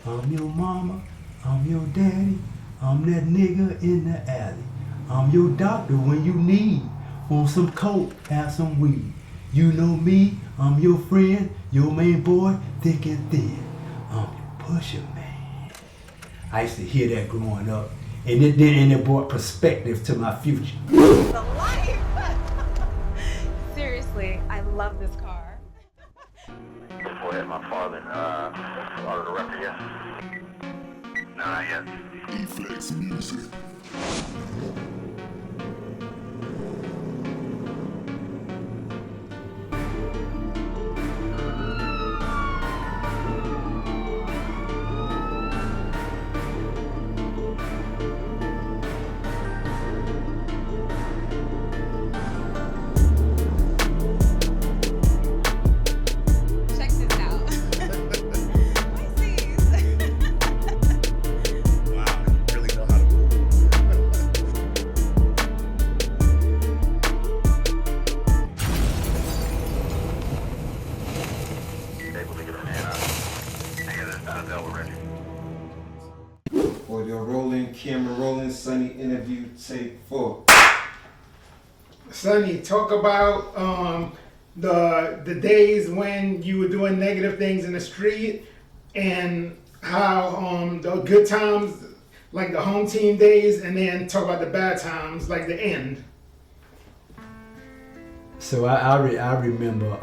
I'm your mama, I'm your daddy, I'm that nigga in the alley. I'm your doctor when you need. Want some coke, have some weed. You know me, I'm your friend, your main boy, thick and thin. I'm your pusher, man. I used to hear that growing up, and it brought perspective to my future. The life! Seriously, I love this car. Before I hit my father, ordered a record yet? No, not yet. Deflex music. Check this out. Pisces. Wow, you really know how to move. Able to get a man out. I got this out of already. Audio rolling, camera rolling, Sonny interview tape 4. Sonny, talk about the days when you were doing negative things in the street and how the good times, like the home team days, and then talk about the bad times, like the end. So I remember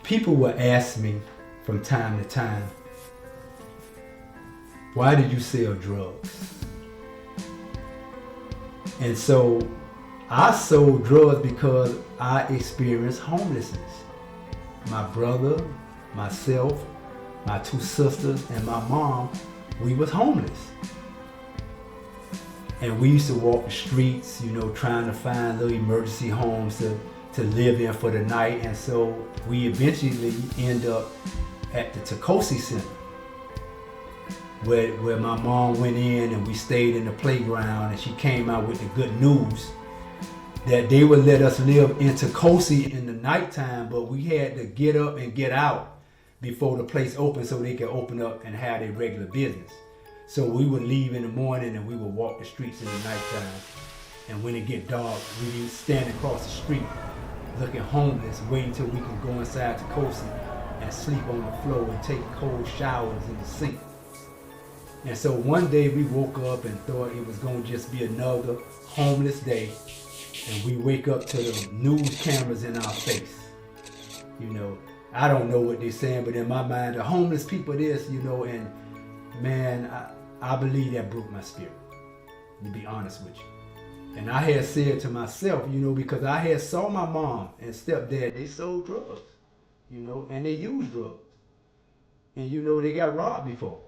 people would ask me from time to time, why did you sell drugs? And so I sold drugs because I experienced homelessness. My brother, myself, my 2 sisters, and my mom, we was homeless. And we used to walk the streets, you know, trying to find little emergency homes to live in for the night. And so we eventually end up at the Tacosi Center, where my mom went in and we stayed in the playground, and she came out with the good news that they would let us live in Tacosi in the nighttime, but we had to get up and get out before the place opened so they could open up and have their regular business. So we would leave in the morning and we would walk the streets in the nighttime. And when it get dark, we would stand across the street looking homeless, waiting till we could go inside Tacosi and sleep on the floor and take cold showers in the sink. And so one day we woke up and thought it was gonna just be another homeless day. And we wake up to the news cameras in our face. You know, I don't know what they're saying, but in my mind, the homeless people this, you know, and man, I believe that broke my spirit, to be honest with you. And I had said to myself, you know, because I had saw my mom and stepdad, they sold drugs, you know, and they used drugs. And you know, they got robbed before.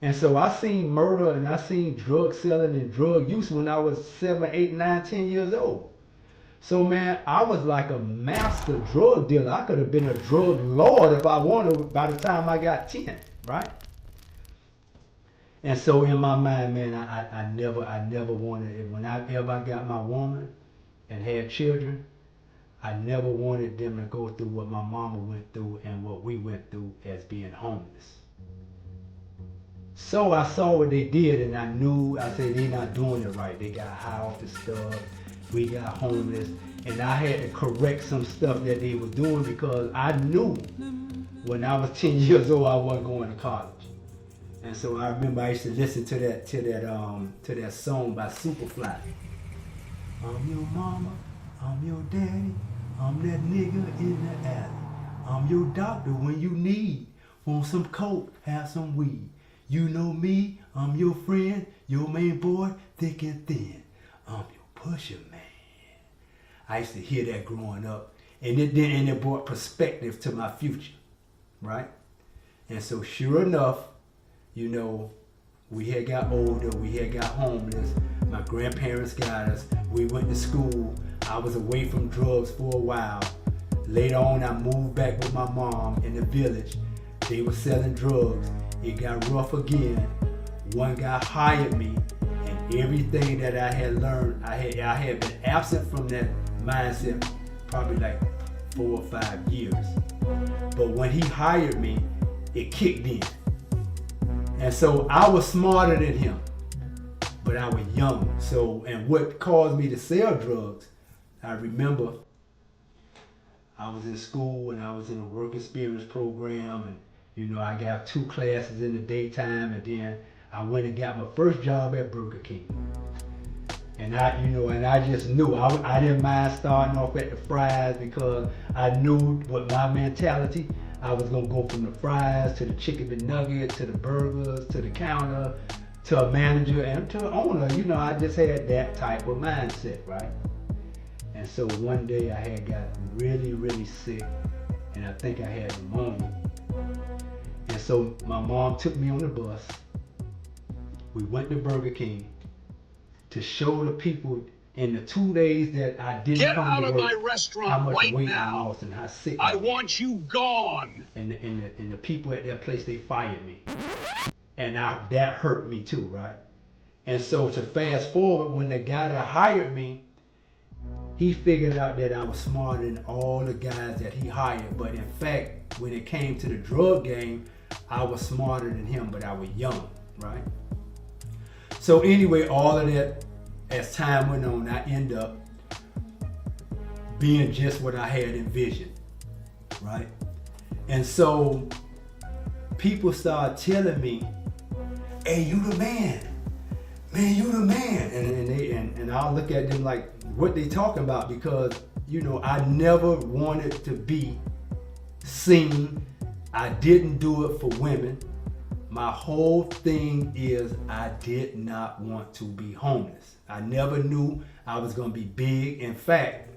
And so I seen murder and I seen drug selling and drug use when I was 7, 8, 9, 10 years old. So man, I was like a master drug dealer. I could have been a drug lord if I wanted by the time I got 10, right? And so in my mind, man, I never wanted it. When I ever got my woman and had children, I never wanted them to go through what my mama went through and what we went through as being homeless. So I saw what they did and I knew, I said, they're not doing it right. They got high off the stuff, we got homeless, and I had to correct some stuff that they were doing because I knew when I was 10 years old I wasn't going to college. And so I remember I used to listen to that song by Superfly. I'm your mama, I'm your daddy, I'm that nigga in the alley. I'm your doctor when you need. Want some coke, have some weed. You know me, I'm your friend, your main boy, thick and thin. I'm your pusher, man. I used to hear that growing up, and it brought perspective to my future, right? And so sure enough, you know, we had got older, we had got homeless, my grandparents got us, we went to school, I was away from drugs for a while. Later on, I moved back with my mom in the village. They were selling drugs. It got rough again. One guy hired me, and everything that I had learned, I had been absent from that mindset probably like 4 or 5 years. But when he hired me, it kicked in. And so I was smarter than him, but I was young. So, and what caused me to sell drugs, I remember I was in school and I was in a work experience program, and you know, I got 2 classes in the daytime, and then I went and got my first job at Burger King. And I just knew I didn't mind starting off at the fries because I knew what my mentality, I was gonna go from the fries to the chicken McNugget to the burgers to the counter to a manager and to an owner. You know, I just had that type of mindset, right? And so one day I had got really, really sick, and I think I had pneumonia. And so my mom took me on the bus. We went to Burger King to show the people in the 2 days that I didn't Get come out to of work, my restaurant how much right weight I now. lost and how sick I was. want you gone. And the people at that place, they fired me. And that hurt me too, right? And so to fast forward, when the guy that hired me, he figured out that I was smarter than all the guys that he hired. But in fact, when it came to the drug game, I was smarter than him, but I was young, right? So anyway, all of that, as time went on, I end up being just what I had envisioned, right? And so people started telling me, hey, you the man, you the man. And I'll look at them like, what they talking about? Because, you know, I never wanted to be seen. I didn't do it for women. My whole thing is I did not want to be homeless. I never knew I was going to be big. In fact,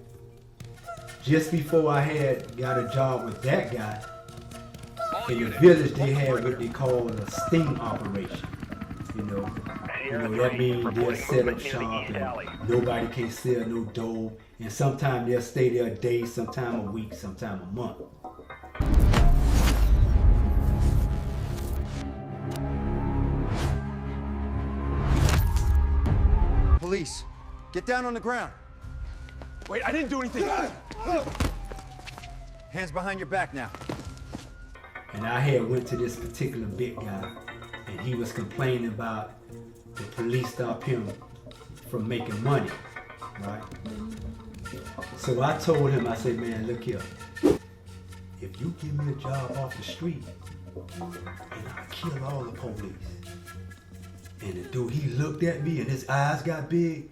just before I had got a job with that guy, in the village they had what they call a sting operation. You know that means they'll set up shop and nobody can sell no dope. And sometimes they'll stay there a day, sometime a week, sometime a month. Police, get down on the ground. Wait, I didn't do anything. Hands behind your back now. And I had went to this particular big guy, and he was complaining about the police stopped him from making money, right? So I told him, I said, man, look here. If you give me a job off the street, and I'll kill all the police. And the dude, he looked at me and his eyes got big,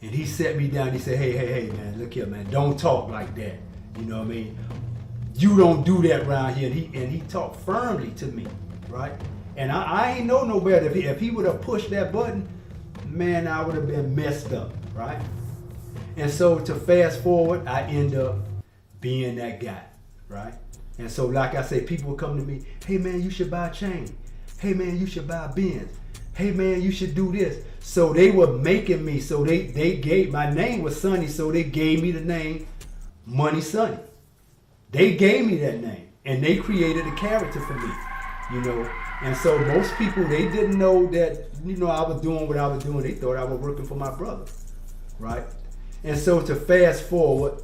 and he sat me down. He said, hey, man, look here, man, don't talk like that. You know what I mean? You don't do that around here. And he talked firmly to me, right? And I ain't know no better. If he would have pushed that button, man, I would have been messed up, right? And so to fast forward, I end up being that guy, right? And so like I say, people would come to me, hey man, you should buy a chain. Hey man, you should buy a Benz. Hey man, you should do this. So they were making me, so they gave, my name was Sonny, so they gave me the name Money Sonny. They gave me that name, and they created a character for me, you know. And so most people, they didn't know that, you know, I was doing what I was doing. They thought I was working for my brother, right? And so to fast forward,